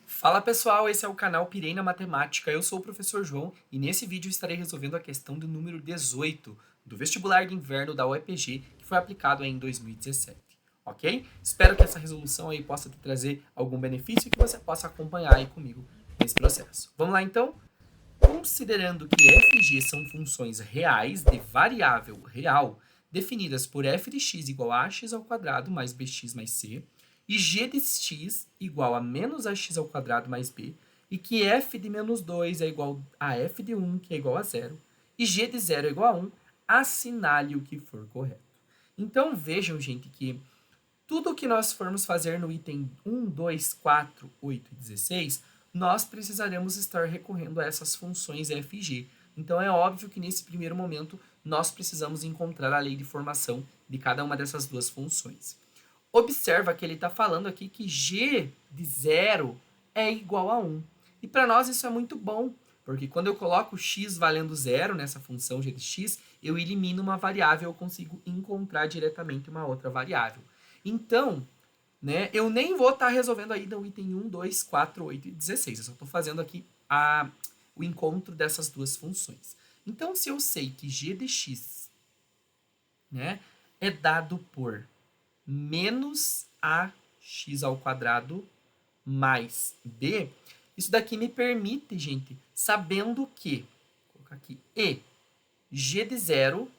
Fala pessoal, esse é o canal Pirei na Matemática. Eu sou o professor João e nesse vídeo estarei resolvendo a questão do número 18 do vestibular de inverno da UEPG, que foi aplicado em 2017. Ok? Espero que essa resolução aí possa te trazer algum benefício e que você possa acompanhar aí comigo nesse processo. Vamos lá então? Considerando que f e g são funções reais de variável real, definidas por f de x igual a ax ao quadrado mais bx mais c, e g de x igual a menos ax ao quadrado mais b, e que f de menos 2 é igual a f de 1, que é igual a zero, e g de 0 é igual a 1, assinale o que for correto. Então vejam, gente, que tudo que nós formos fazer no item 1, 2, 4, 8 e 16, nós precisaremos estar recorrendo a essas funções f e g. Então é óbvio que nesse primeiro momento nós precisamos encontrar a lei de formação de cada uma dessas duas funções. Observa que ele está falando aqui que g de 0 é igual a 1. E para nós isso é muito bom, porque quando eu coloco x valendo zero nessa função g de x, eu elimino uma variável, eu consigo encontrar diretamente uma outra variável. Então, né, eu nem vou estar resolvendo ainda o item 1, 2, 4, 8 e 16. Eu só estou fazendo aqui o encontro dessas duas funções. Então, se eu sei que g de x, né, é dado por menos ax ao quadrado mais b, isso daqui me permite, gente, sabendo que, vou colocar aqui, e g de 0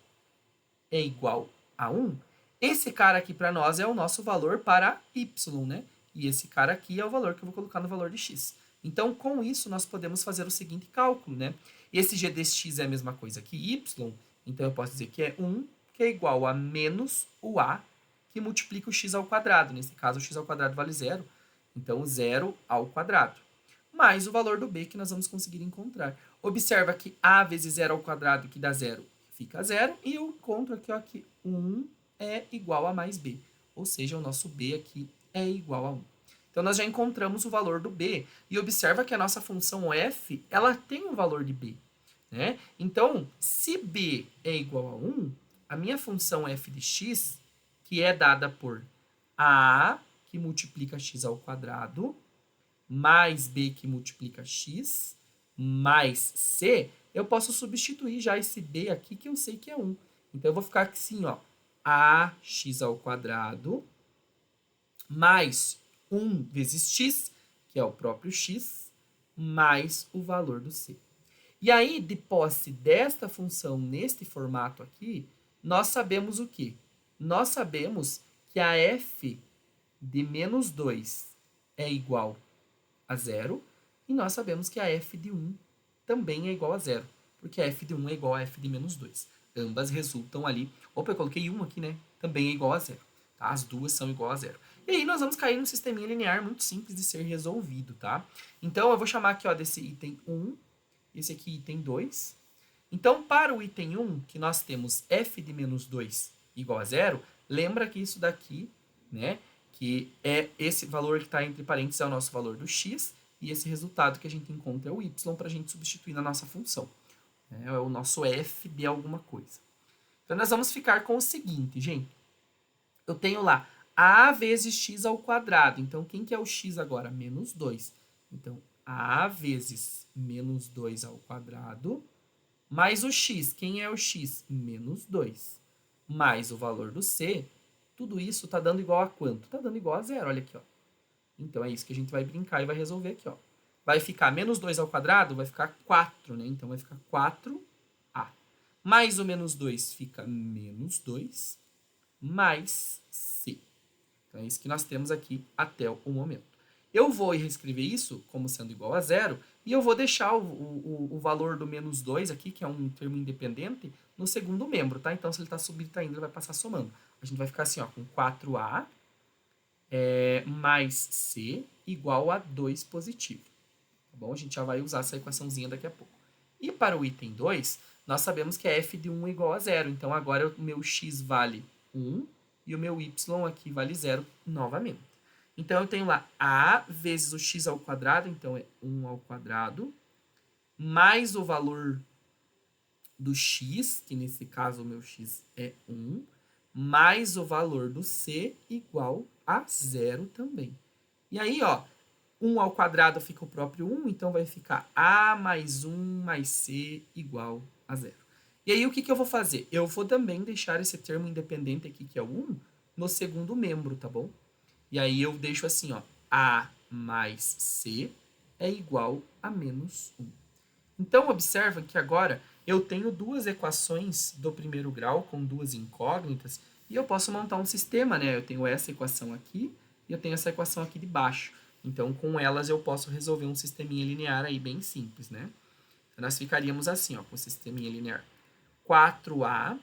é igual a 1, esse cara aqui para nós é o nosso valor para y, né? E esse cara aqui é o valor que eu vou colocar no valor de x. Então, com isso, nós podemos fazer o seguinte cálculo, né? Esse g de x é a mesma coisa que y, então eu posso dizer que é 1, que é igual a menos o a, que multiplica o x ao quadrado. Nesse caso, o x ao quadrado vale zero. Então, 0 ao quadrado. Mais o valor do b que nós vamos conseguir encontrar. Observa que a vezes 0 ao quadrado, que dá 0, fica 0. E eu encontro aqui, ó, que 1 é igual a mais b. Ou seja, o nosso b aqui é igual a 1. Então, nós já encontramos o valor do b. E observa que a nossa função f, ela tem um valor de b. Né? Então, se b é igual a 1, a minha função f de x, que é dada por a, que multiplica x ao quadrado, mais b que multiplica x, mais c, eu posso substituir já esse b aqui, que eu sei que é 1. Então, eu vou ficar assim, ó, ax ao quadrado, mais 1 vezes x, que é o próprio x, mais o valor do c. E aí, de posse desta função neste formato aqui, nós sabemos o quê? Nós sabemos que a f de menos 2 é igual a zero, e nós sabemos que a f de 1 também é igual a zero, porque a f de 1 é igual a f de menos 2. Ambas resultam ali. Opa, eu coloquei 1 aqui, né? Também é igual a zero. Tá? As duas são igual a zero. E aí nós vamos cair num sisteminha linear muito simples de ser resolvido, tá? Então, eu vou chamar aqui, ó, desse item 1, esse aqui item 2. Então, para o item 1, que nós temos f de menos 2 igual a zero, lembra que isso daqui, né, que é esse valor que está entre parênteses é o nosso valor do x, e esse resultado que a gente encontra é o y para a gente substituir na nossa função. É o nosso f de alguma coisa. Então, nós vamos ficar com o seguinte, gente. Eu tenho lá a vezes x ao quadrado. Então, quem que é o x agora? Menos 2. Então, a vezes menos 2 ao quadrado, mais o x. Quem é o x? Menos 2. Mais o valor do c. Tudo isso está dando igual a quanto? Está dando igual a zero. Olha aqui, ó. Então, é isso que a gente vai brincar e vai resolver aqui, ó. Vai ficar menos 2 ao quadrado, vai ficar 4, né? Então, vai ficar 4a. Mais o menos 2 fica menos 2, mais c. Então, é isso que nós temos aqui até o momento. Eu vou reescrever isso como sendo igual a zero, e eu vou deixar o valor do menos 2 aqui, que é um termo independente, no segundo membro, tá? Então, se ele está subtraindo, ele vai passar somando. A gente vai ficar assim, ó, com 4a mais c igual a 2 positivo. Tá bom? A gente já vai usar essa equaçãozinha daqui a pouco. E para o item 2, nós sabemos que é f de 1 igual a zero. Então, agora o meu x vale 1 e o meu y aqui vale zero novamente. Então, eu tenho lá a vezes o x ao quadrado, então é 1 ao quadrado, mais o valor do x, que nesse caso o meu x é 1, mais o valor do c igual a zero também. E aí, ó, 1 ao quadrado fica o próprio 1, então vai ficar A mais 1 mais C igual a 0. E aí, o que eu vou fazer? Eu vou também deixar esse termo independente aqui, que é o 1, no segundo membro, tá bom? E aí eu deixo assim, ó, A mais C é igual a menos 1. Então, observa que agora eu tenho duas equações do primeiro grau com duas incógnitas e eu posso montar um sistema, né? Eu tenho essa equação aqui e eu tenho essa equação aqui de baixo. Então, com elas eu posso resolver um sisteminha linear aí bem simples, né? Então, nós ficaríamos assim, ó, com o sisteminha linear. 4A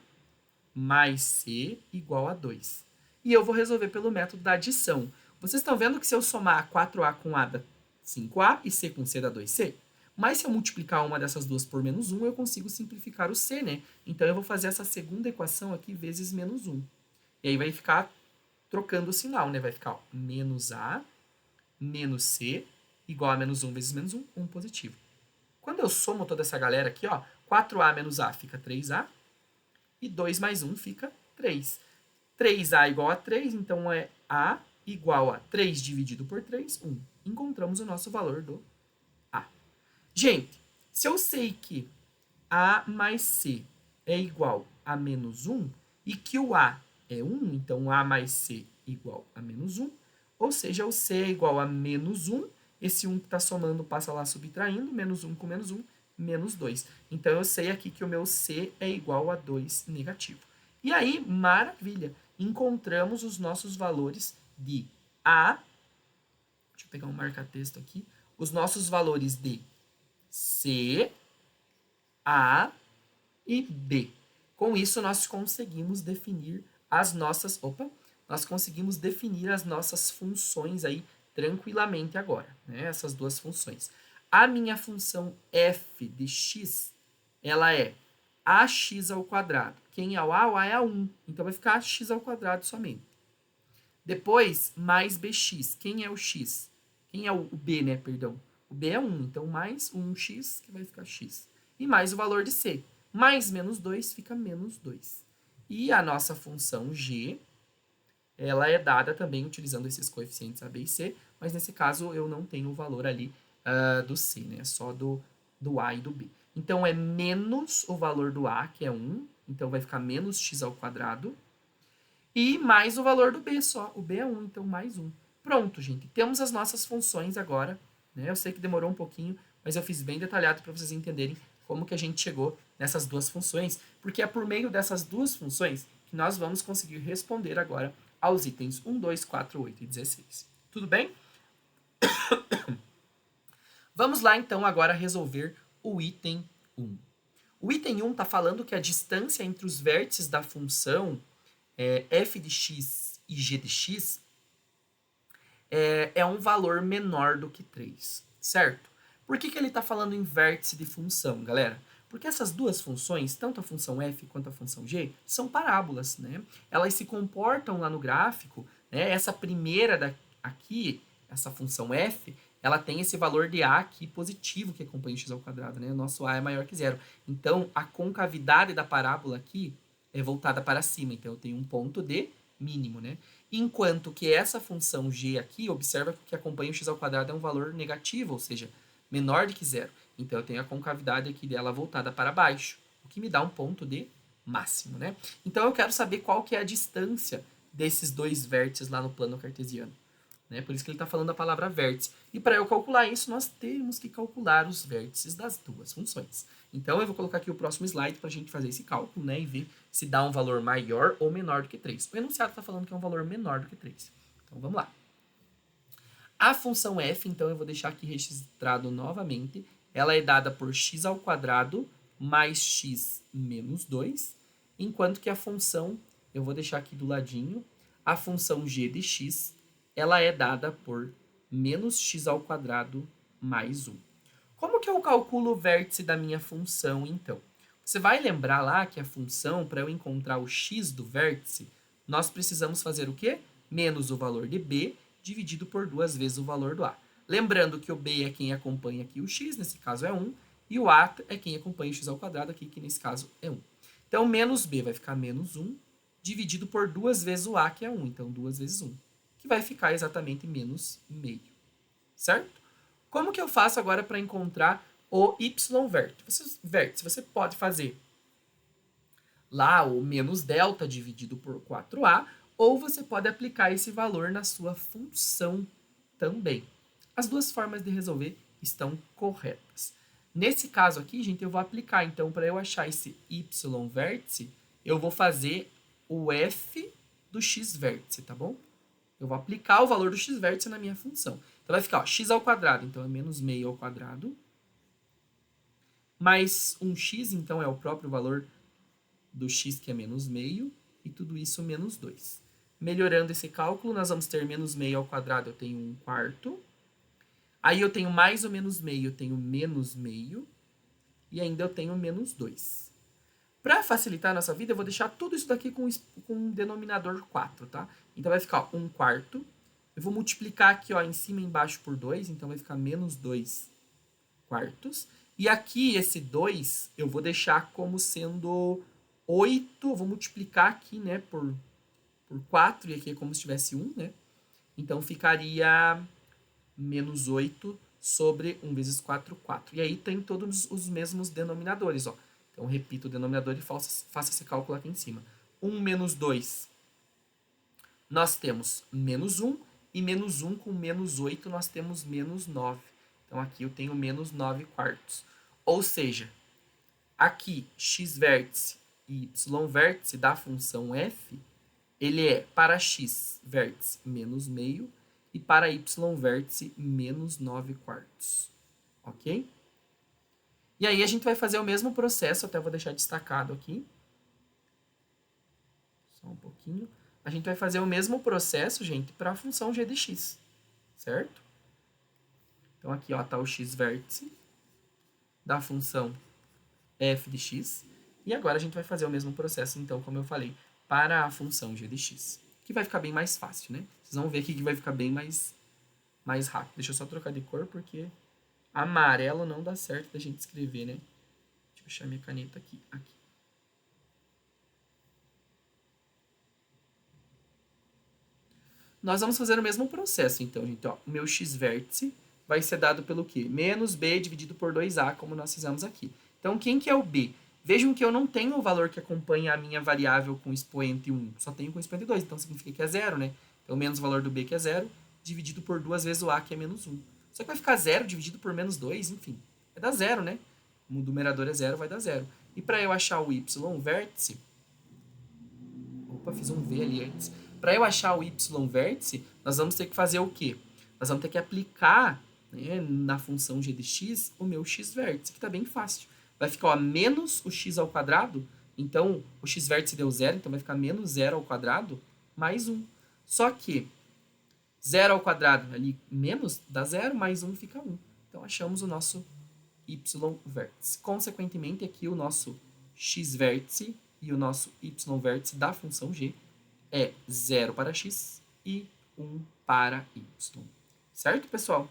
mais C igual a 2. E eu vou resolver pelo método da adição. Vocês estão vendo que se eu somar 4A com A dá 5A e C com C dá 2C? Mas se eu multiplicar uma dessas duas por menos 1, eu consigo simplificar o C, né? Então eu vou fazer essa segunda equação aqui vezes menos 1. E aí vai ficar trocando o sinal, né? Vai ficar ó, menos A menos C igual a menos 1 vezes menos 1, 1 positivo. Quando eu somo toda essa galera aqui, ó, 4A menos A fica 3A e 2 mais 1 fica 3. 3A igual a 3, então é A igual a 3 dividido por 3, 1. Encontramos o nosso valor do A. Gente, se eu sei que A mais C é igual a menos 1 e que o A é 1, então A mais C igual a menos 1, ou seja, o C é igual a menos 1, esse 1 que está somando passa lá subtraindo, menos 1 com menos 1, menos 2. Então, eu sei aqui que o meu C é igual a 2 negativo. E aí, maravilha, encontramos os nossos valores de A, deixa eu pegar um marca-texto aqui, os nossos valores de C, A e B. Com isso, nós conseguimos definir as nossas funções aí tranquilamente agora, né? Essas duas funções. A minha função f de x, ela é ax ao quadrado. Quem é o A? O A é 1. Então, vai ficar x ao quadrado somente. Depois, mais bx. Quem é o x? Quem é o B, né? Perdão. O B é 1. Então, mais 1x, que vai ficar x. E mais o valor de c. Mais menos 2 fica menos 2. E a nossa função g, ela é dada também utilizando esses coeficientes a, b e c, mas nesse caso eu não tenho o valor ali do c, né? Só do a e do b. Então, é menos o valor do a, que é 1. Então, vai ficar menos x ao quadrado. E mais o valor do b só. O b é 1, então mais 1. Pronto, gente. Temos as nossas funções agora. Né? Eu sei que demorou um pouquinho, mas eu fiz bem detalhado para vocês entenderem como que a gente chegou nessas duas funções, porque é por meio dessas duas funções que nós vamos conseguir responder agora aos itens 1, 2, 4, 8 e 16. Tudo bem? Vamos lá, então, agora resolver o item 1. O item 1 está falando que a distância entre os vértices da função f de x e g de x é um valor menor do que 3, certo? Por que ele está falando em vértice de função, galera? Porque essas duas funções, tanto a função f quanto a função g, são parábolas, né? Elas se comportam lá no gráfico, né? Essa primeira aqui, essa função f, ela tem esse valor de a aqui positivo que acompanha o x ao quadrado, né? O nosso a é maior que zero. Então, a concavidade da parábola aqui é voltada para cima. Então, eu tenho um ponto de mínimo, né? Enquanto que essa função g aqui, observa que o que acompanha o x ao quadrado é um valor negativo, ou seja, menor do que zero. Então, eu tenho a concavidade aqui dela voltada para baixo, o que me dá um ponto de máximo, né? Então, eu quero saber qual que é a distância desses dois vértices lá no plano cartesiano. Né? Por isso que ele está falando a palavra vértice. E para eu calcular isso, nós temos que calcular os vértices das duas funções. Então, eu vou colocar aqui o próximo slide para a gente fazer esse cálculo, né? E ver se dá um valor maior ou menor do que 3. O enunciado está falando que é um valor menor do que 3. Então, vamos lá. A função f, então, eu vou deixar aqui registrado novamente. Ela é dada por x ao quadrado mais x menos 2. Enquanto que a função, eu vou deixar aqui do ladinho, a função g de x, ela é dada por menos x ao quadrado mais 1. Como que eu calculo o vértice da minha função, então? Você vai lembrar lá que a função, para eu encontrar o x do vértice, nós precisamos fazer o quê? Menos o valor de b dividido por 2 vezes o valor do a. Lembrando que o b é quem acompanha aqui o x, nesse caso é 1, e o a é quem acompanha o x ao quadrado aqui, que nesse caso é 1. Então, menos b vai ficar menos 1, dividido por 2 vezes o a, que é 1. Então, 2 vezes 1, que vai ficar exatamente menos meio. certo? Como que eu faço agora para encontrar o y-vértice? Você pode fazer lá o menos delta dividido por 4a, ou você pode aplicar esse valor na sua função também. As duas formas de resolver estão corretas. Nesse caso aqui, gente, eu vou aplicar, então, para eu achar esse y-vértice, eu vou fazer o f do x-vértice, tá bom? Eu vou aplicar o valor do x-vértice na minha função. Então, vai ficar, ó, x ao quadrado, então é menos meio ao quadrado, mais um x, então é o próprio valor do x, que é menos meio, e tudo isso menos 2. Melhorando esse cálculo, nós vamos ter menos meio ao quadrado, eu tenho 1/4. Aí eu tenho mais ou menos meio, eu tenho menos meio. E ainda eu tenho menos 2. Para facilitar a nossa vida, eu vou deixar tudo isso daqui com um denominador 4, tá? Então vai ficar 1/4. Eu vou multiplicar aqui, ó, em cima e embaixo por 2, então vai ficar menos 2/4. E aqui, esse 2, eu vou deixar como sendo 8, vou multiplicar aqui, né, por 4, e aqui é como se tivesse 1, né? Então ficaria menos 8 sobre 1 vezes 4, 4. E aí tem todos os mesmos denominadores, ó. Então repito o denominador e faça esse cálculo aqui em cima. 1 menos 2, nós temos menos 1, e menos 1 com menos 8 nós temos menos 9. Então aqui eu tenho menos 9/4. Ou seja, aqui x-vértice e y-vértice da função f, ele é para x-vértice menos meio e para y-vértice menos 9/4. Ok? E aí a gente vai fazer o mesmo processo, até vou deixar destacado aqui. Só um pouquinho. A gente vai fazer o mesmo processo, gente, para a função g de x, certo? Então aqui está o x-vértice da função f de x. E agora a gente vai fazer o mesmo processo, então, como eu falei, para a função g de x. Que vai ficar bem mais fácil, né? Vocês vão ver aqui que vai ficar bem mais rápido. Deixa eu só trocar de cor, porque amarelo não dá certo da gente escrever, né? Deixa eu achar minha caneta aqui. Nós vamos fazer o mesmo processo, então, gente. Ó, o meu x-vértice vai ser dado pelo quê? Menos b dividido por 2a, como nós fizemos aqui. Então, quem que é o b? Vejam que eu não tenho o valor que acompanha a minha variável com expoente 1, só tenho com expoente 2, então significa que é zero, né? Então, menos o valor do b, que é zero, dividido por 2 vezes o a, que é menos 1. Só que vai ficar zero dividido por menos 2, enfim, vai dar zero, né? Como o numerador é zero, vai dar zero. E para eu achar o y-vértice... Opa, fiz um V ali antes. Para eu achar o y-vértice, nós vamos ter que fazer o quê? Nós vamos ter que aplicar, né, na função g de x o meu x-vértice, que está bem fácil. Vai ficar, ó, menos o x ao quadrado, então o x-vértice deu zero, então vai ficar menos 0 ao quadrado mais 1. Só que 0 ao quadrado ali menos dá 0, mais 1 fica 1. Então achamos o nosso y-vértice. Consequentemente, aqui o nosso x-vértice e o nosso y-vértice da função g é 0 para x e 1 para y. Certo, pessoal? Vou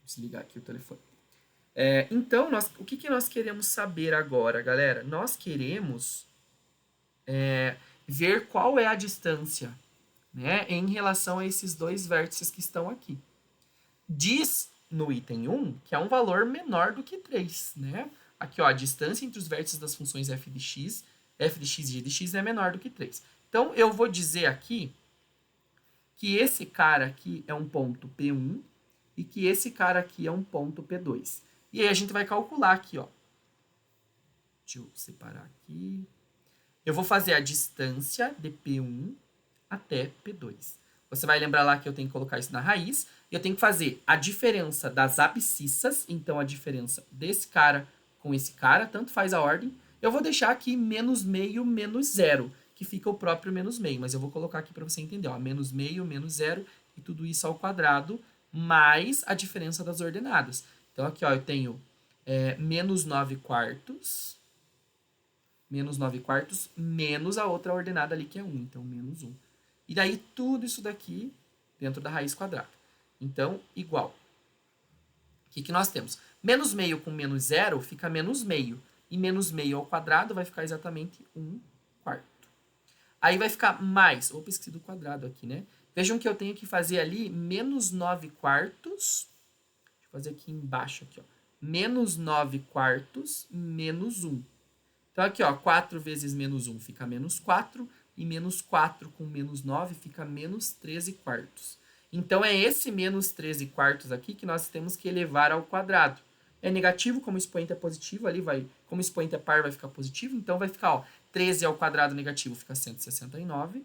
desligar aqui o telefone. Então, o que nós queremos saber agora, galera? Nós queremos ver qual é a distância, né, em relação a esses dois vértices que estão aqui. Diz no item 1 que é um valor menor do que 3, né? Aqui, ó, a distância entre os vértices das funções f de x e g de x é menor do que 3. Então, eu vou dizer aqui que esse cara aqui é um ponto P1 e que esse cara aqui é um ponto P2. E aí a gente vai calcular aqui, ó. Deixa eu separar aqui. Eu vou fazer a distância de P1 até P2. Você vai lembrar lá que eu tenho que colocar isso na raiz. E eu tenho que fazer a diferença das abscissas. Então, a diferença desse cara com esse cara, tanto faz a ordem. Eu vou deixar aqui menos meio, menos zero, que fica o próprio menos meio. Mas eu vou colocar aqui para você entender, ó. Menos meio, menos zero, e tudo isso ao quadrado, mais a diferença das ordenadas. Então, aqui, ó, eu tenho menos 9/4, menos a outra ordenada ali, que é 1. Então, menos 1. E daí, tudo isso daqui dentro da raiz quadrada. Então, igual. O que nós temos? Menos meio com menos zero fica menos meio. E menos meio ao quadrado vai ficar exatamente 1/4. Aí vai ficar mais... Opa, esqueci do quadrado aqui, né? Vejam que eu tenho que fazer ali menos 9 quartos. Deixa eu fazer aqui embaixo, aqui, ó. Menos 9 quartos menos 1. Então, aqui, ó, 4 vezes menos 1 fica menos 4. E menos 4 com menos 9 fica menos 13 quartos. Então, é esse menos 13 quartos aqui que nós temos que elevar ao quadrado. É negativo, como o expoente é positivo, ali vai, como o expoente é par, vai ficar positivo. Então, vai ficar, ó, 13 ao quadrado negativo fica 169.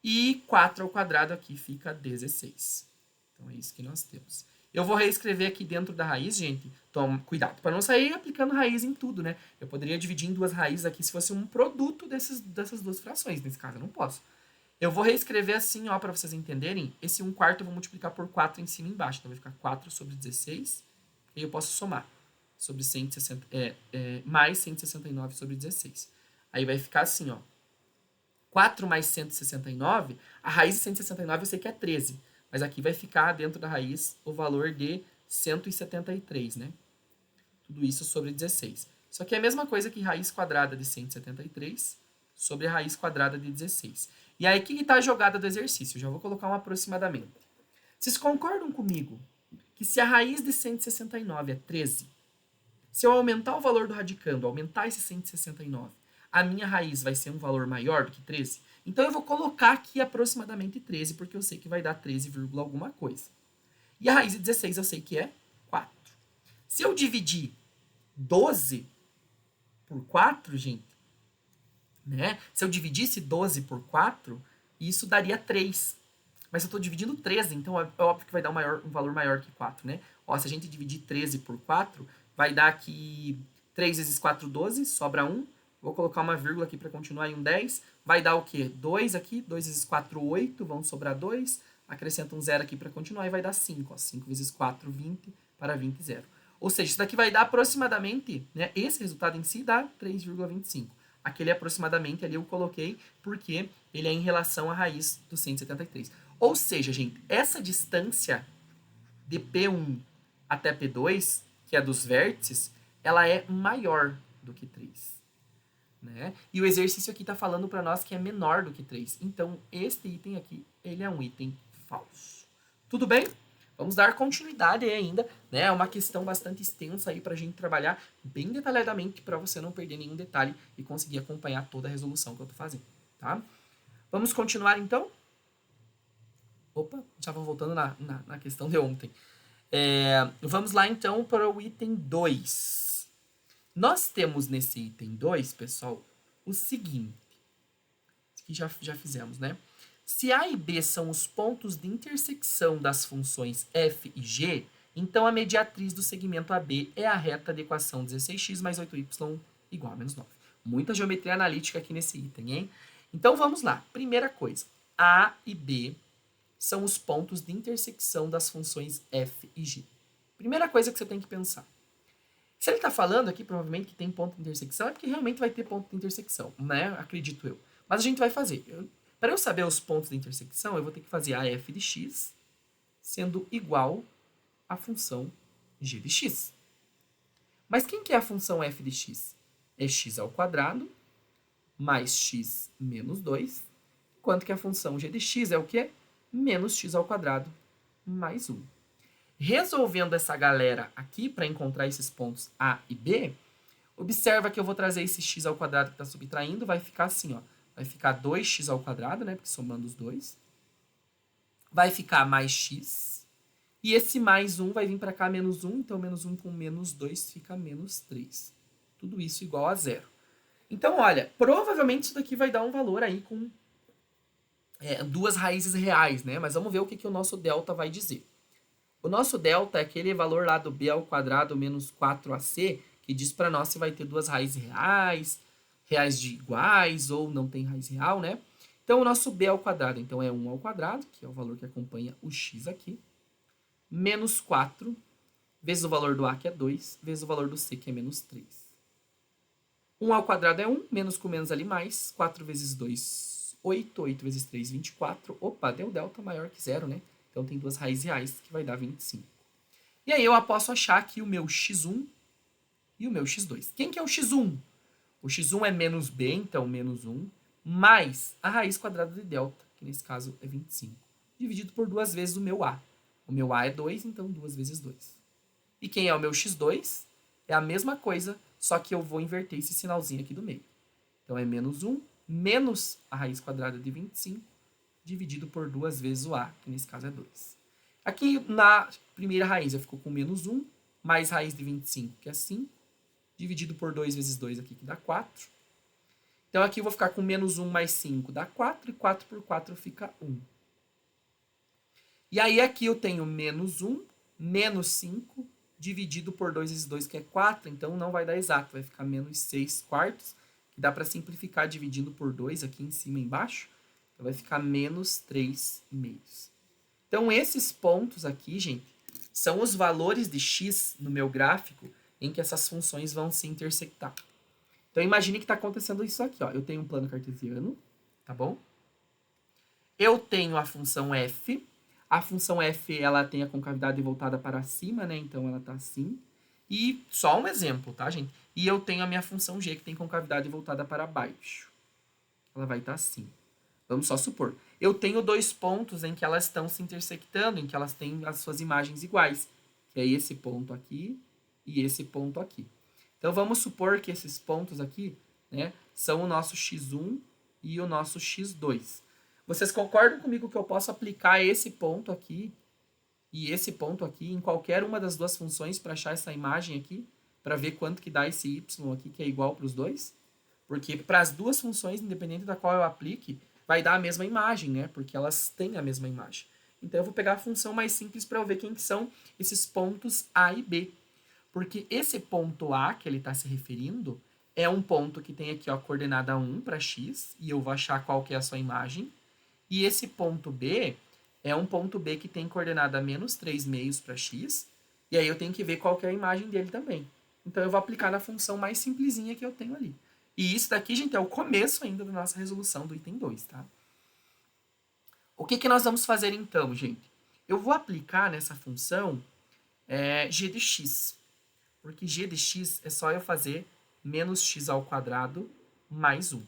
E 4 ao quadrado aqui fica 16. Então, é isso que nós temos. Eu vou reescrever aqui dentro da raiz, gente. Toma cuidado para não sair aplicando raiz em tudo, né? Eu poderia dividir em duas raízes aqui se fosse um produto dessas duas frações. Nesse caso, eu não posso. Eu vou reescrever assim, ó, para vocês entenderem. Esse 1/4 eu vou multiplicar por 4 em cima e embaixo. Então, vai ficar 4 sobre 16. E eu posso somar. Sobre 160, mais 169 sobre 16. Aí vai ficar assim, ó. 4 mais 169, a raiz de 169 eu sei que é 13. Mas aqui vai ficar dentro da raiz o valor de 173, né? Tudo isso sobre 16. Isso aqui é a mesma coisa que raiz quadrada de 173 sobre a raiz quadrada de 16. E aí, que está a jogada do exercício? Eu já vou colocar um aproximadamente. Vocês concordam comigo que se a raiz de 169 é 13, se eu aumentar o valor do radicando, aumentar esse 169, a minha raiz vai ser um valor maior do que 13? Então, eu vou colocar aqui aproximadamente 13, porque eu sei que vai dar 13, alguma coisa. E a raiz de 16 eu sei que é 4. Se eu dividir 12 por 4, gente, né? Se eu dividisse 12 por 4, isso daria 3. Mas eu estou dividindo 13, então é óbvio que vai dar um valor maior que 4, né? Ó, se a gente dividir 13 por 4, vai dar aqui 3 vezes 4, 12, sobra 1. Vou colocar uma vírgula aqui para continuar em um 10. Vai dar o quê? 2 aqui, 2 vezes 4, 8, vão sobrar 2. Acrescenta um 0 aqui para continuar e vai dar 5. Ó, 5 vezes 4, 20, para 20, 0. Ou seja, isso daqui vai dar aproximadamente, né? Esse resultado em si dá 3,25. Aquele aproximadamente ali eu coloquei porque ele é em relação à raiz do 173. Ou seja, gente, essa distância de P1 até P2, que é dos vértices, ela é maior do que 3. Né? E o exercício aqui está falando para nós que é menor do que 3. Então, este item aqui, ele é um item falso. Tudo bem? Vamos dar continuidade aí ainda, né? É uma questão bastante extensa aí para a gente trabalhar bem detalhadamente para você não perder nenhum detalhe e conseguir acompanhar toda a resolução que eu estou fazendo, tá? Vamos continuar então? Opa, estava voltando na questão de ontem. Vamos lá então para o item 2. Nós temos nesse item 2, pessoal, o seguinte. Isso aqui já fizemos, né? Se A e B são os pontos de intersecção das funções f e g, então a mediatriz do segmento AB é a reta da equação 16x mais 8y igual a menos 9. Muita geometria analítica aqui nesse item, hein? Então vamos lá. Primeira coisa, A e B são os pontos de intersecção das funções f e g. Primeira coisa que você tem que pensar. Se ele está falando aqui, provavelmente, que tem ponto de intersecção, é porque realmente vai ter ponto de intersecção, né? Acredito eu. Mas a gente vai fazer. Para eu saber os pontos de intersecção, eu vou ter que fazer a f de x sendo igual à função g de x. Mas quem que é a função f de x? É x ao quadrado mais x menos 2, enquanto que a função g de x é o quê? Menos x ao quadrado mais 1. Resolvendo essa galera aqui para encontrar esses pontos A e B, observa que eu vou trazer esse x ao quadrado que está subtraindo, vai ficar assim, ó. Vai ficar 2x ao quadrado, né? Porque somando os dois. Vai ficar mais x. E esse mais 1 vai vir para cá menos 1, então menos 1 com menos 2 fica menos 3. Tudo isso igual a 0. Então, olha, provavelmente isso daqui vai dar um valor aí com duas raízes reais, né? Mas vamos ver o que o nosso delta vai dizer. O nosso delta é aquele valor lá do b ao quadrado menos 4ac, que diz para nós se vai ter duas raízes reais, reais de iguais, ou não tem raiz real, né? Então, o nosso b ao quadrado, então, é 1 ao quadrado, que é o valor que acompanha o x aqui, menos 4, vezes o valor do a, que é 2, vezes o valor do c, que é menos 3. 1 ao quadrado é 1, menos com menos ali mais, 4 vezes 2, 8, 8 vezes 3, 24. Opa, deu delta maior que 0, né? Então, tem duas raízes reais, que vai dar 25. E aí, eu posso achar aqui o meu x1 e o meu x2. Quem que é o x1? O x1 é menos b, então, menos 1, mais a raiz quadrada de delta, que nesse caso é 25, dividido por 2 vezes o meu A. O meu A é 2, então 2 vezes 2. E quem é o meu x2? É a mesma coisa, só que eu vou inverter esse sinalzinho aqui do meio. Então é menos 1 menos a raiz quadrada de 25, dividido por 2 vezes o A, que nesse caso é 2. Aqui na primeira raiz eu fico com menos 1, mais raiz de 25, que é 5, dividido por 2 vezes 2 aqui, que dá 4. Então aqui eu vou ficar com menos 1 mais 5 dá 4, e 4 por 4 fica 1. E aí aqui eu tenho menos 1, menos 5, dividido por 2 vezes 2, que é 4, então não vai dar exato, vai ficar menos 6 quartos, que dá para simplificar dividindo por 2 aqui em cima e embaixo, então vai ficar menos 3 meios. Então esses pontos aqui, gente, são os valores de x no meu gráfico em que essas funções vão se intersectar. Então imagine que está acontecendo isso aqui, ó. Eu tenho um plano cartesiano, tá bom? Eu tenho a função f. A função f, ela tem a concavidade voltada para cima, né? Então ela tá assim. E só um exemplo, tá, gente? E eu tenho a minha função g, que tem concavidade voltada para baixo. Ela vai estar assim. Vamos só supor. Eu tenho 2 pontos em que elas estão se intersectando, em que elas têm as suas imagens iguais, que é esse ponto aqui e esse ponto aqui. Então vamos supor que esses pontos aqui, né, são o nosso x1 e o nosso x2. Vocês concordam comigo que eu posso aplicar esse ponto aqui e esse ponto aqui em qualquer uma das duas funções para achar essa imagem aqui, para ver quanto que dá esse y aqui que é igual para os dois? Porque para as duas funções, independente da qual eu aplique, vai dar a mesma imagem, né? Porque elas têm a mesma imagem. Então eu vou pegar a função mais simples para eu ver quem que são esses pontos A e B. Porque esse ponto A que ele está se referindo é um ponto que tem aqui ó, a coordenada 1 para x, e eu vou achar qual que é a sua imagem. E esse ponto B é um ponto B que tem coordenada menos 3 meios para x, e aí eu tenho que ver qual que é a imagem dele também. Então eu vou aplicar na função mais simplesinha que eu tenho ali. E isso daqui, gente, é o começo ainda da nossa resolução do item 2, tá? O que nós vamos fazer então, gente? Eu vou aplicar nessa função g de x. Porque g de x é só eu fazer menos x ao quadrado mais 1,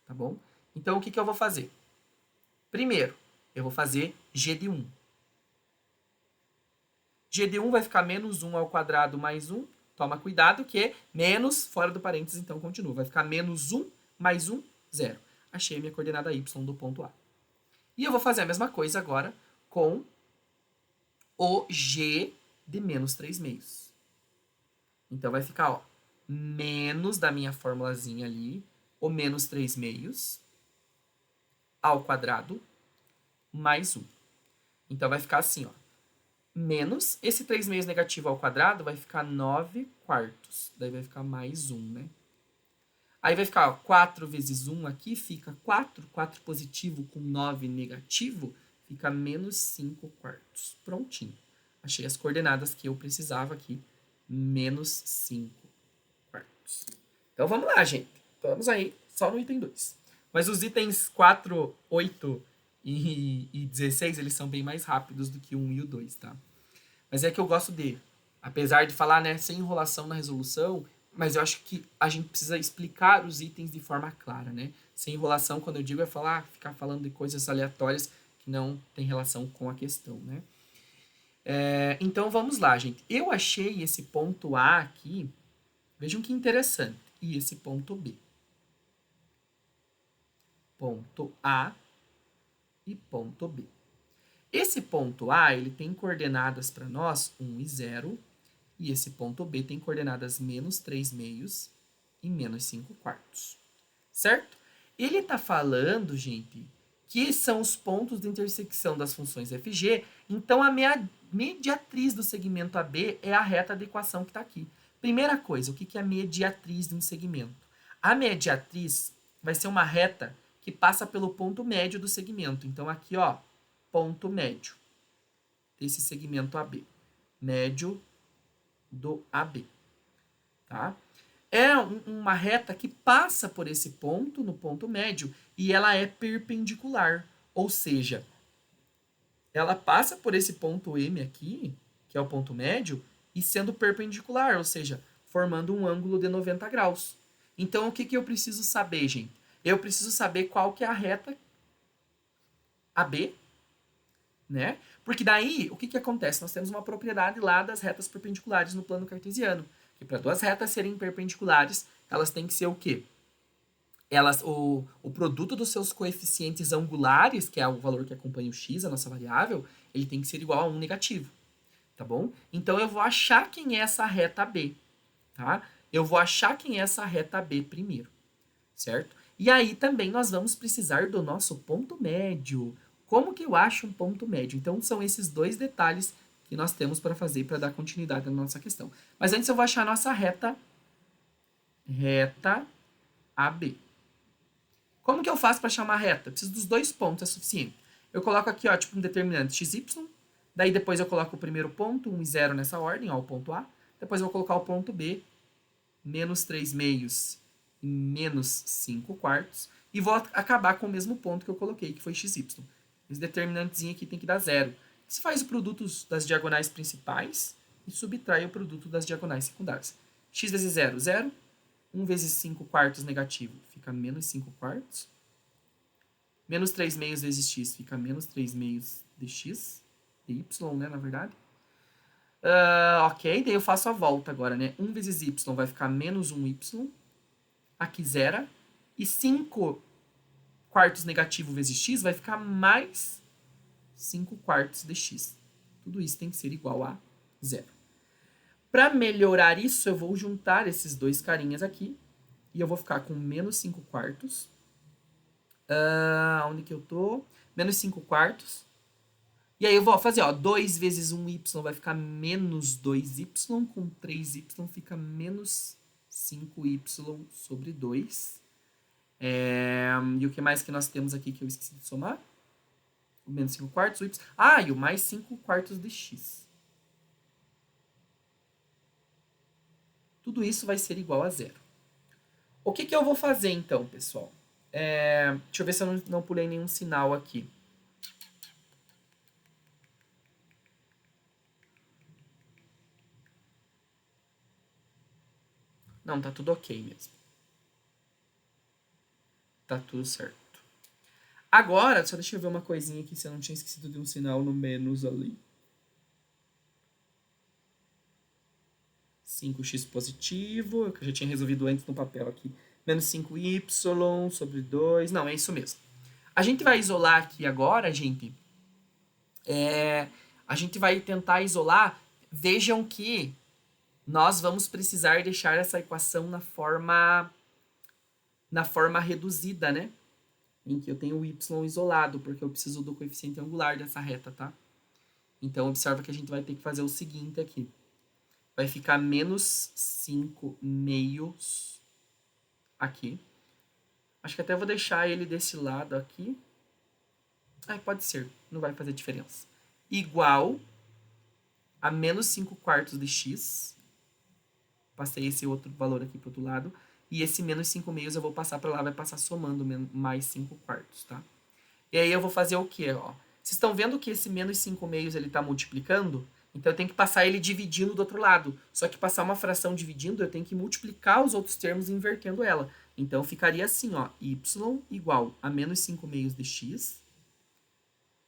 tá bom? Então, o que eu vou fazer? Primeiro, eu vou fazer g de 1. G de 1 vai ficar menos 1 ao quadrado mais 1. Toma cuidado que é menos fora do parênteses, então continua. Vai ficar menos 1 mais 1, 0. Achei a minha coordenada y do ponto A. E eu vou fazer a mesma coisa agora com o g de menos 3 meios. Então vai ficar, ó, menos da minha formulazinha ali, o menos 3 meios ao quadrado mais 1. Então vai ficar assim, ó. Menos esse 3 meios negativo ao quadrado vai ficar 9 quartos. Daí vai ficar mais 1, né? Aí vai ficar, ó, 4 vezes 1 aqui fica 4. 4 positivo com 9 negativo fica menos 5 quartos. Prontinho. Achei as coordenadas que eu precisava aqui. Menos 5 quartos. Então vamos lá, gente. Vamos aí só no item 2. Mas os itens 4, 8 e 16, eles são bem mais rápidos do que o 1 e o 2, tá? Mas é que eu gosto de, apesar de falar, né, sem enrolação na resolução, mas eu acho que a gente precisa explicar os itens de forma clara, né? Sem enrolação, quando eu digo, é ficar falando de coisas aleatórias que não tem relação com a questão, né? Então vamos lá, gente. Eu achei esse ponto A aqui, vejam que interessante, e esse ponto B. Ponto A e ponto B. Esse ponto A, ele tem coordenadas para nós 1 e 0, e esse ponto B tem coordenadas menos 3 meios e menos 5 quartos. Certo? Ele está falando, gente, que são os pontos de intersecção das funções FG, então a mediatriz do segmento AB é a reta da equação que está aqui. Primeira coisa, o que é a mediatriz de um segmento? A mediatriz vai ser uma reta que passa pelo ponto médio do segmento. Então, aqui, ó, ponto médio desse segmento AB. Médio do AB. Tá? É uma reta que passa por esse ponto, no ponto médio, e ela é perpendicular. Ou seja, ela passa por esse ponto M aqui, que é o ponto médio, e sendo perpendicular, ou seja, formando um ângulo de 90 graus. Então, o que eu preciso saber, gente? Eu preciso saber qual que é a reta AB, né? Porque daí, o que, que acontece? Nós temos uma propriedade lá das retas perpendiculares no plano cartesiano. Que para duas retas serem perpendiculares, elas têm que ser o quê? O produto dos seus coeficientes angulares, que é o valor que acompanha o x, a nossa variável, ele tem que ser igual a 1 negativo, tá bom? Então, eu vou achar quem é essa reta B, tá? Eu vou achar quem é essa reta B primeiro, certo? E aí, também, nós vamos precisar do nosso ponto médio. Como que eu acho um ponto médio? Então, são esses dois detalhes que nós temos para fazer para dar continuidade na nossa questão. Mas antes eu vou achar a nossa reta AB. Como que eu faço para achar uma reta? Preciso dos dois pontos, é suficiente. Eu coloco aqui, ó, tipo um determinante xy, daí depois eu coloco o primeiro ponto, 1 e 0 nessa ordem, ó, o ponto A. Depois eu vou colocar o ponto B, menos 3 meios e menos 5 quartos. E vou acabar com o mesmo ponto que eu coloquei, que foi xy. Esse determinantezinho aqui tem que dar 0. Você faz o produto das diagonais principais e subtrai o produto das diagonais secundárias. X vezes 0, 0. 1 vezes 5 quartos negativo fica menos 5 quartos. Menos 3 meios vezes x fica menos 3 meios de x. De y, né, na verdade. Ok, daí eu faço a volta agora, né? 1 vezes y vai ficar menos 1y. Aqui zero. E 5 quartos negativo vezes x vai ficar mais 5 quartos de x. Tudo isso tem que ser igual a zero. Para melhorar isso, eu vou juntar esses dois carinhas aqui. E eu vou ficar com menos 5 quartos. Onde que eu tô? Menos 5 quartos. E aí eu vou fazer, ó, 2 vezes 1y vai ficar menos 2y. Com 3y fica menos 5y sobre 2. E o que mais que nós temos aqui que eu esqueci de somar? O menos 5 quartos, o y. E o mais 5 quartos de x. Tudo isso vai ser igual a zero. O que eu vou fazer então, pessoal? Deixa eu ver se eu não pulei nenhum sinal aqui. Não, tá tudo ok mesmo. Tá tudo certo. Agora, só deixa eu ver uma coisinha aqui, se eu não tinha esquecido de um sinal no menos ali. 5x positivo, que eu já tinha resolvido antes no papel aqui. Menos 5y sobre 2. Não, é isso mesmo. A gente vai isolar aqui agora, gente. A gente vai tentar isolar. Vejam que nós vamos precisar deixar essa equação na forma reduzida, né? Em que eu tenho o y isolado, porque eu preciso do coeficiente angular dessa reta, tá? Então, observa que a gente vai ter que fazer o seguinte aqui. Vai ficar menos 5 meios aqui. Acho que até vou deixar ele desse lado aqui. Pode ser, não vai fazer diferença. Igual a menos 5 quartos de x. Passei esse outro valor aqui para o outro lado. E esse menos 5 meios eu vou passar para lá, vai passar somando mais 5 quartos, tá? E aí eu vou fazer o quê? Ó? Vocês estão vendo que esse menos 5 meios ele está multiplicando? Então eu tenho que passar ele dividindo do outro lado. Só que passar uma fração dividindo, eu tenho que multiplicar os outros termos invertendo ela. Então ficaria assim, ó, y igual a menos 5 meios de x,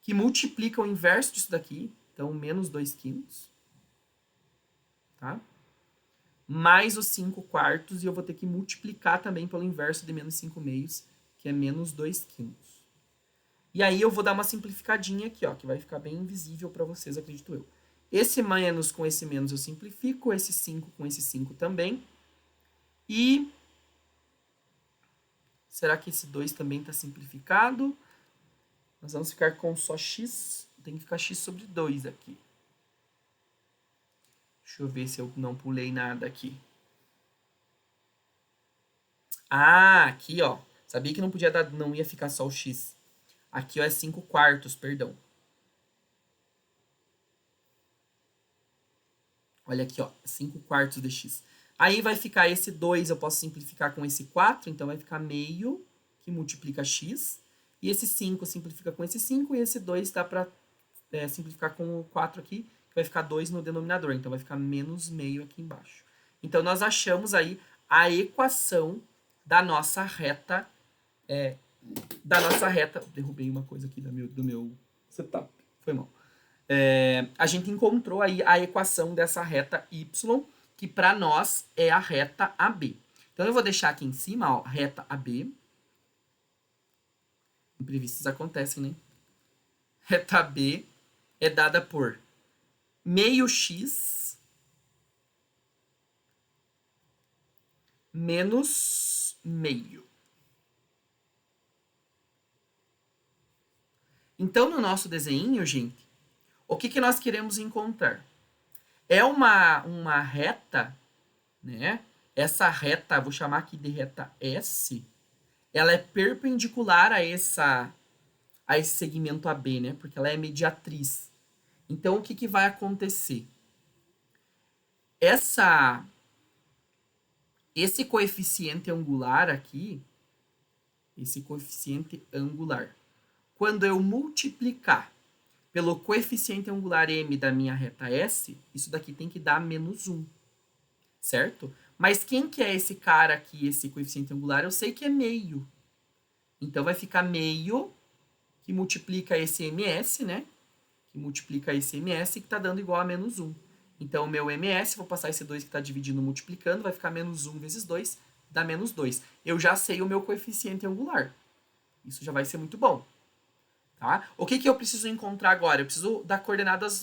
que multiplica o inverso disso daqui, então menos 2 quintos, tá? Mais os 5 quartos, e eu vou ter que multiplicar também pelo inverso de menos 5 meios, que é menos 2 quintos. E aí eu vou dar uma simplificadinha aqui, ó, que vai ficar bem invisível para vocês, acredito eu. Esse menos com esse menos eu simplifico, esse 5 com esse 5 também. E será que esse 2 também está simplificado? Nós vamos ficar com só x, tem que ficar x sobre 2 aqui. Deixa eu ver se eu não pulei nada aqui. Aqui, ó. Sabia que não podia dar, não ia ficar só o x. Aqui, ó, é 5 quartos, perdão. Olha aqui, ó, 5 quartos de x. Aí vai ficar esse 2, eu posso simplificar com esse 4, então vai ficar meio, que multiplica x. E esse 5 simplifica com esse 5, e esse 2 dá para simplificar com o 4 aqui, que vai ficar 2 no denominador, então vai ficar menos meio aqui embaixo. Então, nós achamos aí a equação da nossa reta da nossa reta. Derrubei uma coisa aqui do meu setup. Foi mal. A gente encontrou aí a equação dessa reta y, que para nós é a reta AB. Então, eu vou deixar aqui em cima, ó, reta AB. Imprevistos acontecem, né? Reta AB é dada por meio x menos meio. Então, no nosso desenho, gente, o que nós queremos encontrar? É uma reta, né? Essa reta, vou chamar aqui de reta S, ela é perpendicular a esse segmento AB, né? Porque ela é mediatriz. Então, o que vai acontecer? Esse coeficiente angular aqui, quando eu multiplicar pelo coeficiente angular m da minha reta S, isso daqui tem que dar menos 1, certo? Mas quem que é esse cara aqui, esse coeficiente angular? Eu sei que é meio. Então, vai ficar meio, que multiplica esse ms, né? Que multiplica esse ms, que está dando igual a menos 1. Então, o meu ms, vou passar esse 2 que está dividindo, multiplicando, vai ficar menos 1 vezes 2, dá menos 2. Eu já sei o meu coeficiente angular. Isso já vai ser muito bom. Tá? O que eu preciso encontrar agora? Eu preciso dar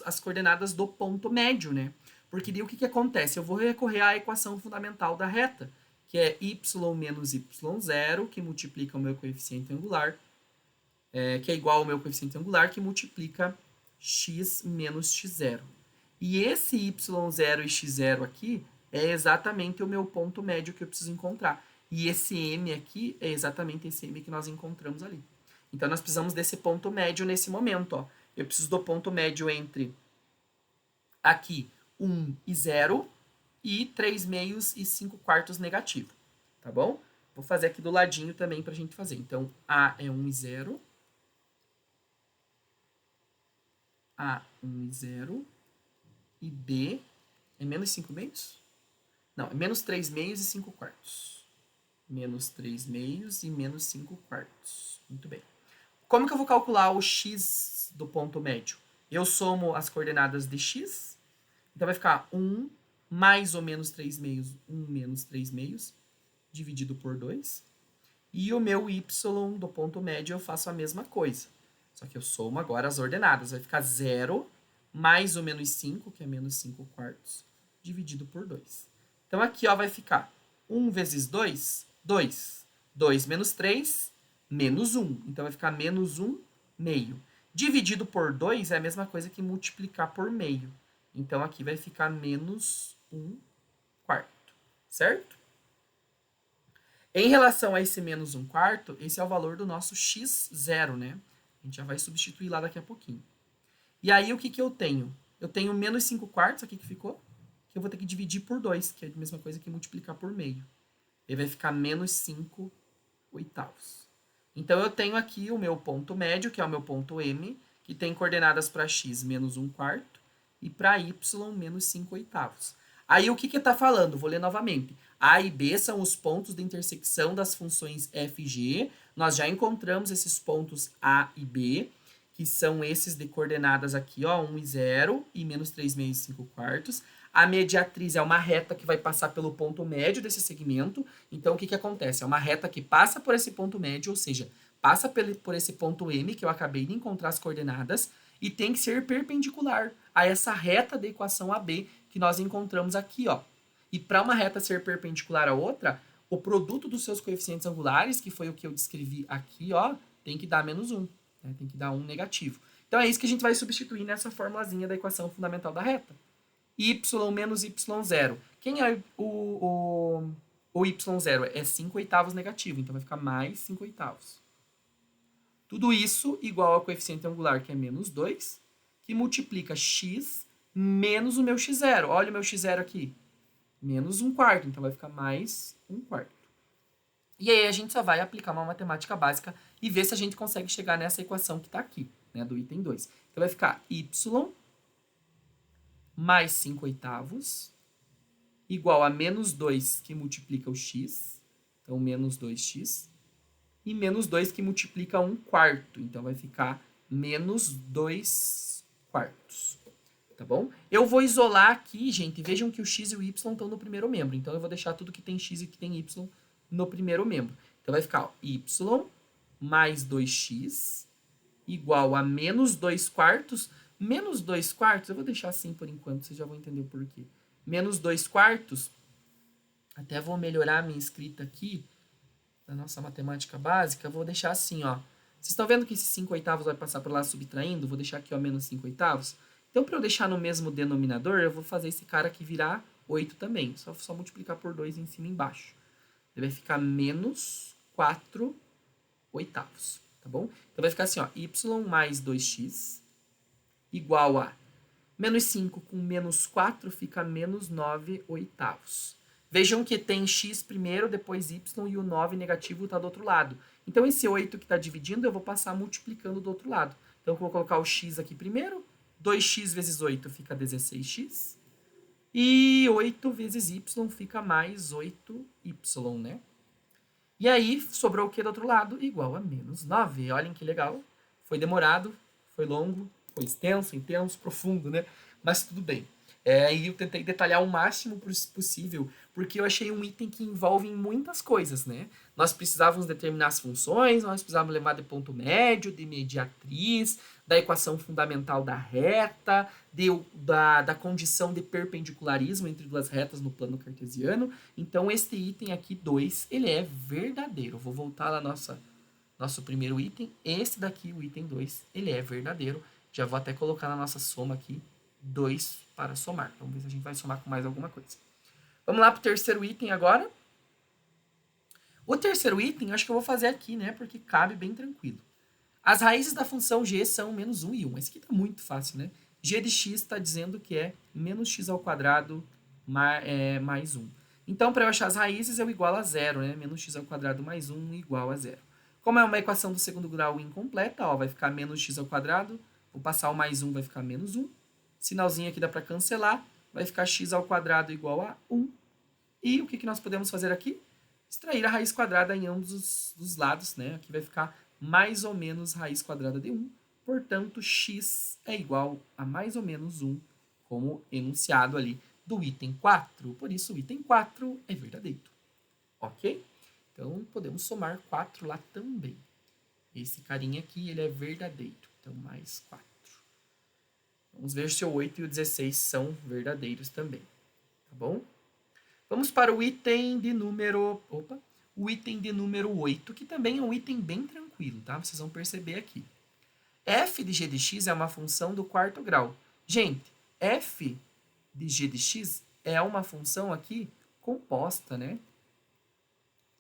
as coordenadas do ponto médio, né? Porque daí o que acontece? Eu vou recorrer à equação fundamental da reta, que é y menos y0, que multiplica o meu coeficiente angular, que é igual ao meu coeficiente angular, que multiplica x menos x0. E esse y0 e x0 aqui é exatamente o meu ponto médio que eu preciso encontrar. E esse m aqui é exatamente esse m que nós encontramos ali. Então, nós precisamos desse ponto médio nesse momento. Ó. Eu preciso do ponto médio entre aqui 1 e 0 e 3 meios e 5 quartos negativo. Tá bom? Vou fazer aqui do ladinho também para a gente fazer. Então, A é 1 e 0. A 1 e 0. E B é menos 5 meios? Não, é menos 3 meios e 5 quartos. Menos 3 meios e menos 5 quartos. Muito bem. Como que eu vou calcular o x do ponto médio? Eu somo as coordenadas de x. Então, vai ficar 1 mais ou menos 3 meios, 1 menos 3 meios, dividido por 2. E o meu y do ponto médio eu faço a mesma coisa. Só que eu somo agora as ordenadas. Vai ficar 0 mais ou menos 5, que é menos 5 quartos, dividido por 2. Então, aqui ó, vai ficar 1 vezes 2, 2. 2 menos 3, menos 1. Então, vai ficar menos 1 meio. Dividido por 2 é a mesma coisa que multiplicar por meio. Então, aqui vai ficar menos 1 quarto. Certo? Em relação a esse menos 1 quarto, esse é o valor do nosso x0, né? A gente já vai substituir lá daqui a pouquinho. E aí, o que eu tenho? Eu tenho menos 5 quartos aqui que ficou, que eu vou ter que dividir por 2, que é a mesma coisa que multiplicar por meio. E vai ficar menos 5 oitavos. Então, eu tenho aqui o meu ponto médio, que é o meu ponto M, que tem coordenadas para x menos 1 quarto e para y menos 5 oitavos. Aí, o que está falando? Vou ler novamente. A e B são os pontos de intersecção das funções f e g. Nós já encontramos esses pontos A e B, que são esses de coordenadas aqui, ó, 1 e 0 e menos 3 meios e 5 quartos. A mediatriz é uma reta que vai passar pelo ponto médio desse segmento. Então, o que acontece? É uma reta que passa por esse ponto médio, ou seja, passa por esse ponto M, que eu acabei de encontrar as coordenadas, e tem que ser perpendicular a essa reta da equação AB que nós encontramos aqui, ó. E para uma reta ser perpendicular a outra, o produto dos seus coeficientes angulares, que foi o que eu descrevi aqui, ó, tem que dar menos 1. Né? Tem que dar 1 negativo. Então, é isso que a gente vai substituir nessa formulazinha da equação fundamental da reta. Y menos Y0. Quem é o Y0? É 5 oitavos negativo. Então, vai ficar mais 5 oitavos. Tudo isso igual ao coeficiente angular, que é menos 2, que multiplica x menos o meu x0. Olha o meu x0 aqui. Menos 1 quarto. Então, vai ficar mais 1 quarto. E aí, a gente só vai aplicar uma matemática básica e ver se a gente consegue chegar nessa equação que está aqui, né, do item 2. Então, vai ficar y mais 5 oitavos igual a menos 2, que multiplica o x. Então, menos 2x. e menos 2 que multiplica 1/4. Então, vai ficar menos 2/4. Tá bom? Eu vou isolar aqui, gente. Vejam que o x e o y estão no primeiro membro. Então, eu vou deixar tudo que tem x e que tem y no primeiro membro. Então, vai ficar ó, y mais 2x igual a menos 2/4. Menos 2/4, eu vou deixar assim por enquanto, vocês já vão entender o porquê. Menos 2/4, até vou melhorar a minha escrita aqui, da nossa matemática básica, vou deixar assim, ó. Vocês estão vendo que esse 5/8 vai passar por lá subtraindo? Vou deixar aqui, ó, menos 5/8. Então, para eu deixar no mesmo denominador, eu vou fazer esse cara aqui virar 8 também. Só multiplicar por 2 em cima e embaixo. Ele vai ficar menos 4/8, tá bom? Então, vai ficar assim, ó, y mais 2x igual a menos 5 com menos 4 fica menos 9/8. Vejam que tem x primeiro, depois y e o 9 negativo está do outro lado. Então, esse 8 que está dividindo, eu vou passar multiplicando do outro lado. Então, eu vou colocar o x aqui primeiro. 2x vezes 8 fica 16x. E 8 vezes y fica mais 8y, né? E aí, sobrou o que do outro lado? Igual a menos 9. Olhem que legal. Foi demorado, foi longo, foi extenso, intenso, profundo, né? Mas tudo bem. E eu tentei detalhar o máximo possível, porque eu achei um item que envolve muitas coisas, né? Nós precisávamos determinar as funções, nós precisávamos levar de ponto médio, de mediatriz, da equação fundamental da reta, da condição de perpendicularismo entre duas retas no plano cartesiano. Então, este item aqui, 2, ele é verdadeiro. Vou voltar lá nosso primeiro item. Esse daqui, o item 2, ele é verdadeiro. Já vou até colocar na nossa soma aqui 2 para somar. Vamos ver se a gente vai somar com mais alguma coisa. Vamos lá para o terceiro item agora. O terceiro item, acho que eu vou fazer aqui, né? Porque cabe bem tranquilo. As raízes da função g são menos 1 e 1. Esse aqui está muito fácil, né? G de x está dizendo que é menos x ao quadrado mais 1. Então, para eu achar as raízes, eu igualo a zero, né? Menos x ao quadrado mais 1 igual a zero. Como é uma equação do segundo grau incompleta, ó, vai ficar menos x ao quadrado. Vou passar o mais 1, vai ficar menos 1. Sinalzinho aqui dá para cancelar. Vai ficar x ao quadrado igual a 1. E o que nós podemos fazer aqui? Extrair a raiz quadrada em ambos os lados, né? Aqui vai ficar mais ou menos raiz quadrada de 1. Portanto, x é igual a mais ou menos 1, como enunciado ali do item 4. Por isso, o item 4 é verdadeiro. Ok? Então, podemos somar 4 lá também. Esse carinha aqui, ele é verdadeiro. Então, mais 4. Vamos ver se o 8 e o 16 são verdadeiros também. Tá bom? Vamos para o item de número... o item de número 8, que também é um item bem tranquilo, tá? Vocês vão perceber aqui. F de g de x é uma função do quarto grau. Gente, f de g de x é uma função aqui composta, né?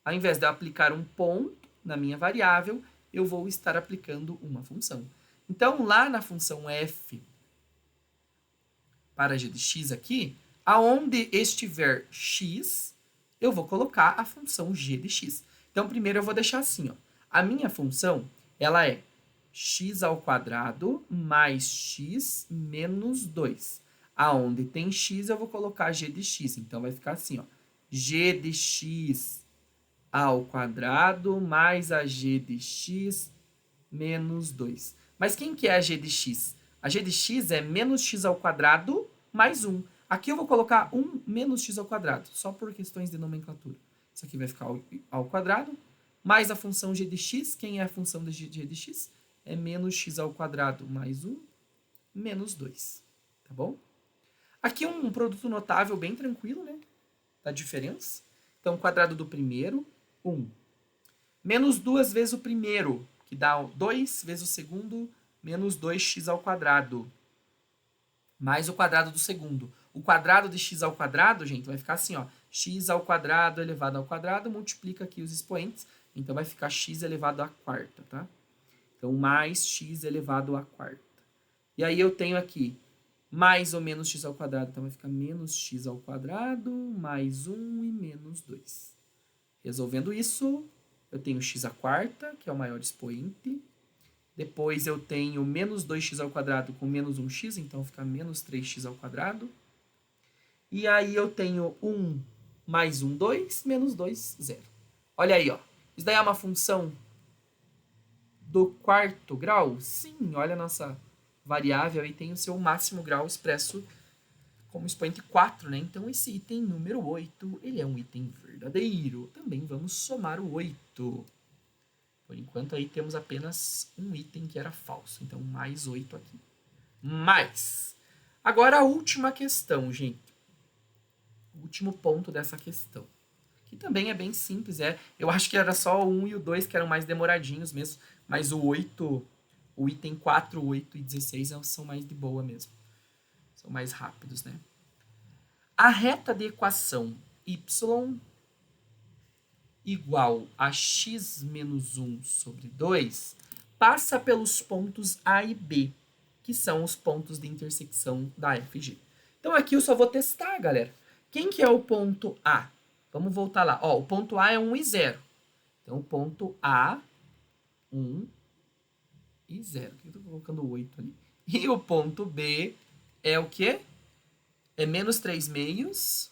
Ao invés de eu aplicar um ponto na minha variável, eu vou estar aplicando uma função. Então, lá na função f para g de x aqui, aonde estiver x, eu vou colocar a função g de x. Então, primeiro eu vou deixar assim, ó. A minha função, ela é x ao quadrado mais x menos 2. Aonde tem x, eu vou colocar g de x. Então, vai ficar assim, ó. G de x ao quadrado mais a g de x menos 2. Mas quem que é a g de x? A g de x é menos x ao quadrado mais 1. Aqui eu vou colocar 1 menos x ao quadrado, só por questões de nomenclatura. Isso aqui vai ficar ao quadrado, mais a função g de x. Quem é a função de g de x? É menos x ao quadrado mais 1, menos 2. Tá bom? Aqui um produto notável bem tranquilo, né? Da diferença. Então, quadrado do primeiro, 1. Menos 2 vezes o primeiro, que dá 2 vezes o segundo, menos 2x ao quadrado. Mais o quadrado do segundo. O quadrado de x ao quadrado, gente, vai ficar assim, ó. X ao quadrado elevado ao quadrado, multiplica aqui os expoentes. Então, vai ficar x elevado à quarta, tá? Então, mais x elevado à quarta. E aí, eu tenho aqui mais ou menos x ao quadrado. Então, vai ficar menos x ao quadrado, mais 1 e menos 2. Resolvendo isso, eu tenho x à quarta, que é o maior expoente. Depois, eu tenho menos 2x ao quadrado com menos 1x. Então, fica menos 3x ao quadrado. E aí, eu tenho 1 mais 1, 2, menos 2, 0. Olha aí, ó. Isso daí é uma função do quarto grau? Sim, olha a nossa variável aí tem o seu máximo grau expresso como expoente 4, né? Então, esse item número 8, ele é um item verdadeiro. Também vamos somar o 8. Por enquanto, aí temos apenas um item que era falso. Então, mais 8 aqui. Mais. Agora, a última questão, gente. O último ponto dessa questão. Que também é bem simples. Eu acho que era só o 1 e o 2 que eram mais demoradinhos mesmo. Mas o 8, o item 4, 8 e 16 são mais de boa mesmo. São mais rápidos, né? A reta de equação y igual a x menos 1 sobre 2 passa pelos pontos A e B, que são os pontos de intersecção da FG. Então, aqui eu só vou testar, galera. Quem que é o ponto A? Vamos voltar lá. Ó, o ponto A é 1 e 0. Então, o ponto A, 1 e 0. Por que eu estou colocando 8 ali? E o ponto B é o quê? É menos 3 meios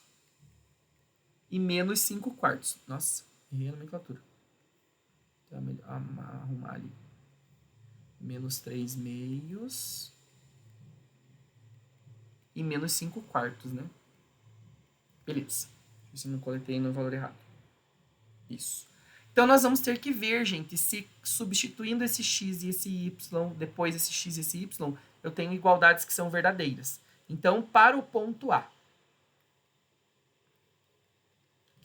e menos 5 quartos. Nossa, errei a nomenclatura. Então, é melhor arrumar ali. Menos 3 meios e menos 5 quartos, né? Beleza. Deixa eu ver se eu não coletei no valor errado. Isso. Então, nós vamos ter que ver, gente, se substituindo esse x e esse y, depois esse x e esse y, eu tenho igualdades que são verdadeiras. Então, para o ponto A,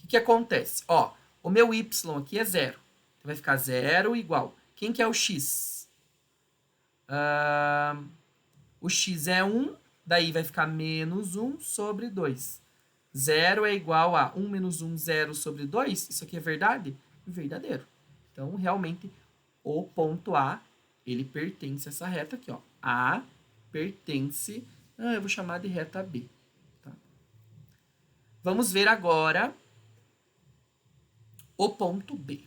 o que acontece? Ó, o meu y aqui é 0. Então, vai ficar 0 igual. Quem que é o x? O x é 1, daí vai ficar menos 1 sobre 2. 0 é igual a 1 menos 1, 0 sobre 2. Isso aqui é verdade? Verdadeiro. Então, realmente, o ponto A, ele pertence a essa reta aqui, ó. A pertence... eu vou chamar de reta B. Tá? Vamos ver agora o ponto B.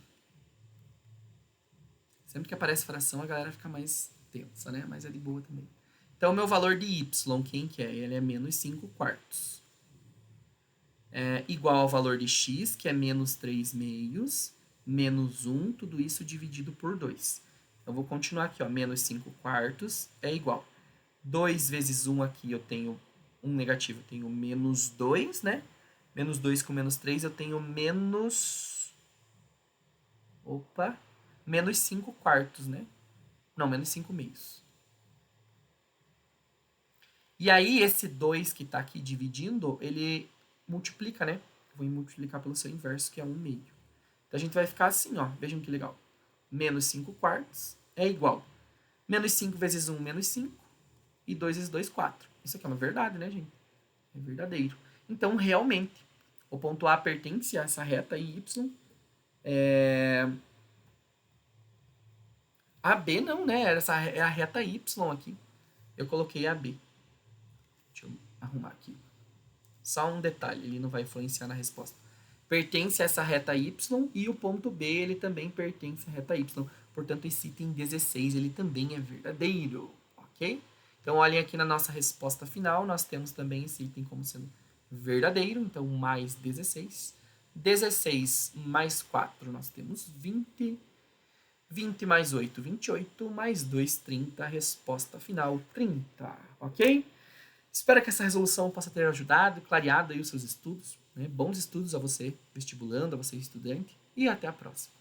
Sempre que aparece fração, a galera fica mais tensa, né? Mas é de boa também. Então, o meu valor de y, quem que é? Ele é menos 5 quartos. É igual ao valor de x, que é menos 3 meios, menos 1, tudo isso dividido por 2. Eu vou continuar aqui, ó, menos 5 quartos é igual. 2 vezes 1 aqui eu tenho 1 negativo, eu tenho menos 2, né? Menos 2 com menos 3 eu tenho menos... menos 5 quartos, né? Não, menos 5 meios. E aí, esse 2 que está aqui dividindo, ele multiplica, né? Vou multiplicar pelo seu inverso, que é 1 meio. Então, a gente vai ficar assim, ó. Vejam que legal. Menos 5 quartos é igual. Menos 5 vezes 1, menos 5. E 2 vezes 2, 4. Isso aqui é uma verdade, né, gente? É verdadeiro. Então, realmente, o ponto A pertence a essa reta y. A B não, né? Essa é a reta y aqui. Eu coloquei a B. Deixa eu arrumar aqui. Só um detalhe, ele não vai influenciar na resposta. Pertence a essa reta y e o ponto B, ele também pertence à reta y. Portanto, esse item 16, ele também é verdadeiro, ok? Então, olhem aqui na nossa resposta final, nós temos também esse item como sendo verdadeiro, então mais 16. 16 mais 4, nós temos 20. 20 mais 8, 28, mais 2, 30, resposta final, 30, ok? Espero que essa resolução possa ter ajudado, clareado aí os seus estudos. Né? Bons estudos a você, vestibulando, a você, estudante. E até a próxima.